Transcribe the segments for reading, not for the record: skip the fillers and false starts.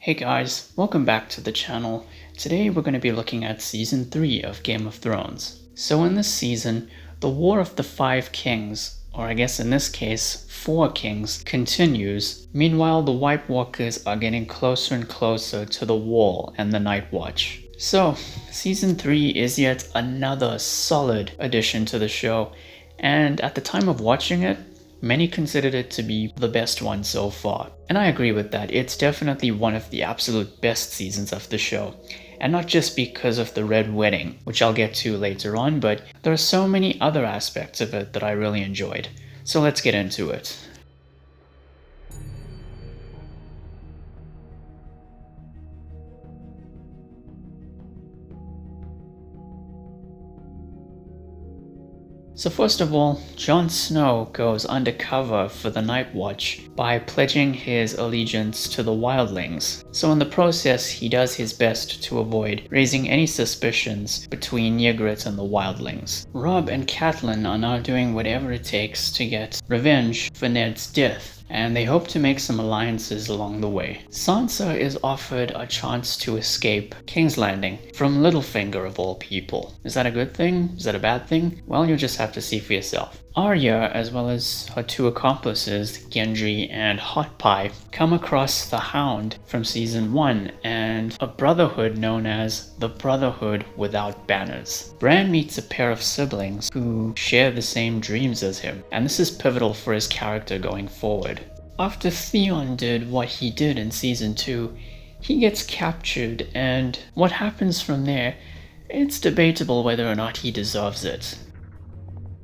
Hey guys, welcome back to the channel. Today we're going to be looking at Season 3 of Game of Thrones. So in this season, the War of the Five Kings, or I guess in this case, 4 kings, continues. Meanwhile, the White Walkers are getting closer and closer to the Wall and the Night Watch. So, Season 3 is yet another solid addition to the show, and at the time of watching it, many considered it to be the best one so far. And I agree with that. It's definitely one of the absolute best seasons of the show. And not just because of the Red Wedding, which I'll get to later on, but there are so many other aspects of it that I really enjoyed. So let's get into it. So first of all, Jon Snow goes undercover for the Night Watch by pledging his allegiance to the Wildlings. So in the process, he does his best to avoid raising any suspicions between Ygritte and the Wildlings. Robb and Catelyn are now doing whatever it takes to get revenge for Ned's death, and they hope to make some alliances along the way. Sansa is offered a chance to escape King's Landing from Littlefinger of all people. Is that a good thing? Is that a bad thing? Well, you'll just have to see for yourself. Arya, as well as her 2 accomplices, Gendry and Hot Pie, come across the Hound from Season 1 and a brotherhood known as the Brotherhood Without Banners. Bran meets a pair of siblings who share the same dreams as him, and this is pivotal for his character going forward. After Theon did what he did in Season 2, he gets captured, and what happens from there, it's debatable whether or not he deserves it.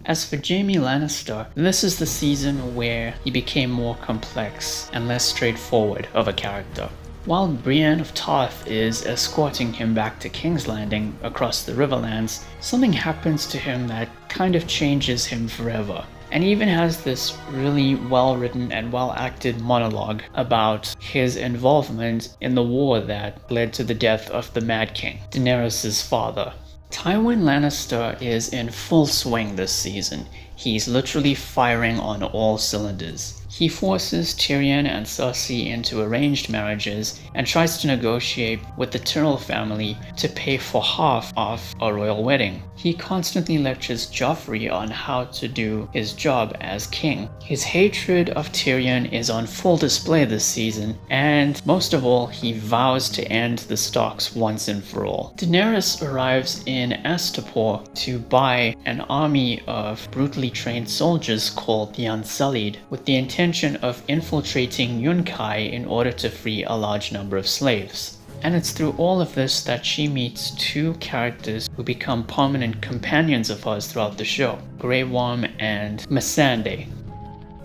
As for Jaime Lannister, this is the season where he became more complex and less straightforward of a character. While Brienne of Tarth is escorting him back to King's Landing across the Riverlands, something happens to him that kind of changes him forever. And he even has this really well-written and well-acted monologue about his involvement in the war that led to the death of the Mad King, Daenerys' father. Tywin Lannister is in full swing this season. He's literally firing on all cylinders. He forces Tyrion and Cersei into arranged marriages and tries to negotiate with the Tyrell family to pay for half of a royal wedding. He constantly lectures Joffrey on how to do his job as king. His hatred of Tyrion is on full display this season, and most of all, he vows to end the Starks once and for all. Daenerys arrives in Astapor to buy an army of brutally trained soldiers called the Unsullied, with the intention of infiltrating Yunkai in order to free a large number of slaves. And it's through all of this that she meets 2 characters who become permanent companions of hers throughout the show, Grey Worm and Missandei.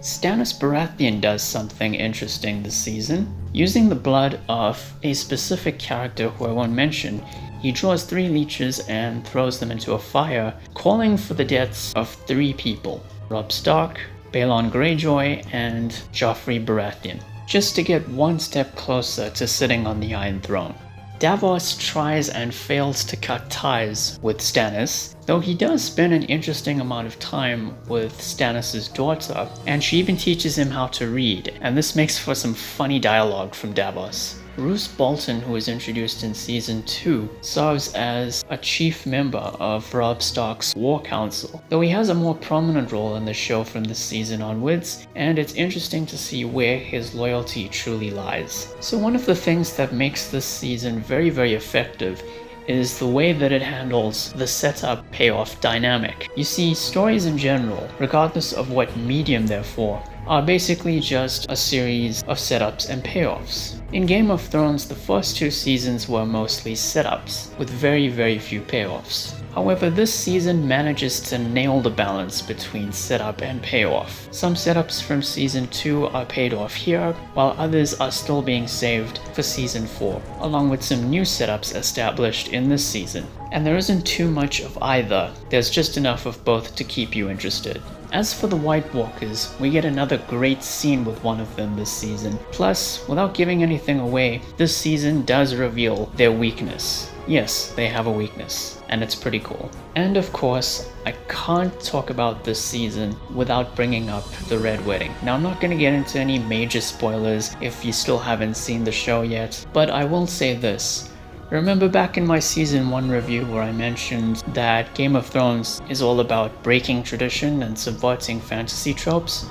Stannis Baratheon does something interesting this season. Using the blood of a specific character who I won't mention, he draws 3 leeches and throws them into a fire, calling for the deaths of 3 people: Robb Stark, Balon Greyjoy, and Joffrey Baratheon, just to get one step closer to sitting on the Iron Throne. Davos tries and fails to cut ties with Stannis, though he does spend an interesting amount of time with Stannis' daughter, and she even teaches him how to read, and this makes for some funny dialogue from Davos. Roose Bolton, who was introduced in Season 2, serves as a chief member of Robb Stark's War Council, though he has a more prominent role in the show from this season onwards, and it's interesting to see where his loyalty truly lies. So one of the things that makes this season very, very effective is the way that it handles the setup-payoff dynamic. You see, stories in general, regardless of what medium they're for, are basically just a series of setups and payoffs. In Game of Thrones, the first 2 seasons were mostly setups, with very, very few payoffs. However, this season manages to nail the balance between setup and payoff. Some setups from Season 2 are paid off here, while others are still being saved for Season 4, along with some new setups established in this season. And there isn't too much of either, there's just enough of both to keep you interested. As for the White Walkers, we get another great scene with one of them this season. Plus, without giving anything away, this season does reveal their weakness. yes, they have a weakness, and it's pretty cool. And of course, I can't talk about this season without bringing up the Red Wedding. Now, I'm not going to get into any major spoilers if you still haven't seen the show yet, but I will say this. Remember back in my season 1 review where I mentioned that Game of Thrones is all about breaking tradition and subverting fantasy tropes?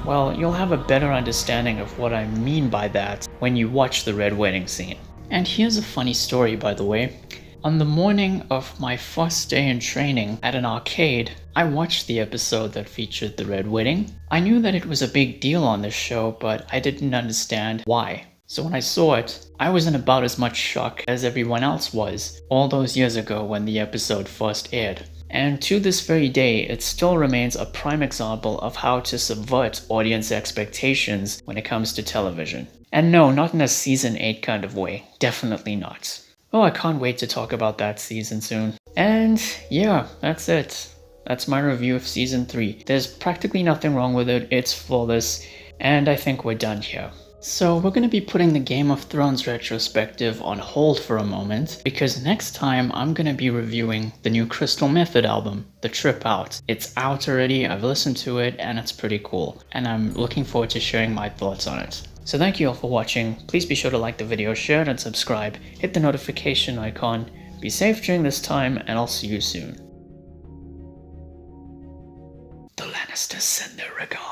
Well, you'll have a better understanding of what I mean by that when you watch the Red Wedding scene. And here's a funny story, by the way. On the morning of my first day in training at an arcade, I watched the episode that featured the Red Wedding. I knew that it was a big deal on the show, but I didn't understand why. So when I saw it, I was in about as much shock as everyone else was all those years ago when the episode first aired. And to this very day, it still remains a prime example of how to subvert audience expectations when it comes to television. And no, not in a season 8 kind of way. Definitely not. Oh, I can't wait to talk about that season soon. And yeah, that's it. That's my review of season 3. There's practically nothing wrong with it, it's flawless, and I think we're done here. So we're going to be putting the Game of Thrones retrospective on hold for a moment, because next time I'm going to be reviewing the new Crystal Method album, The Trip Out. It's out already, I've listened to it, and it's pretty cool, and I'm looking forward to sharing my thoughts on it. So thank you all for watching, please be sure to like the video, share it and subscribe, hit the notification icon, be safe during this time, and I'll see you soon. The Lannisters send their regards.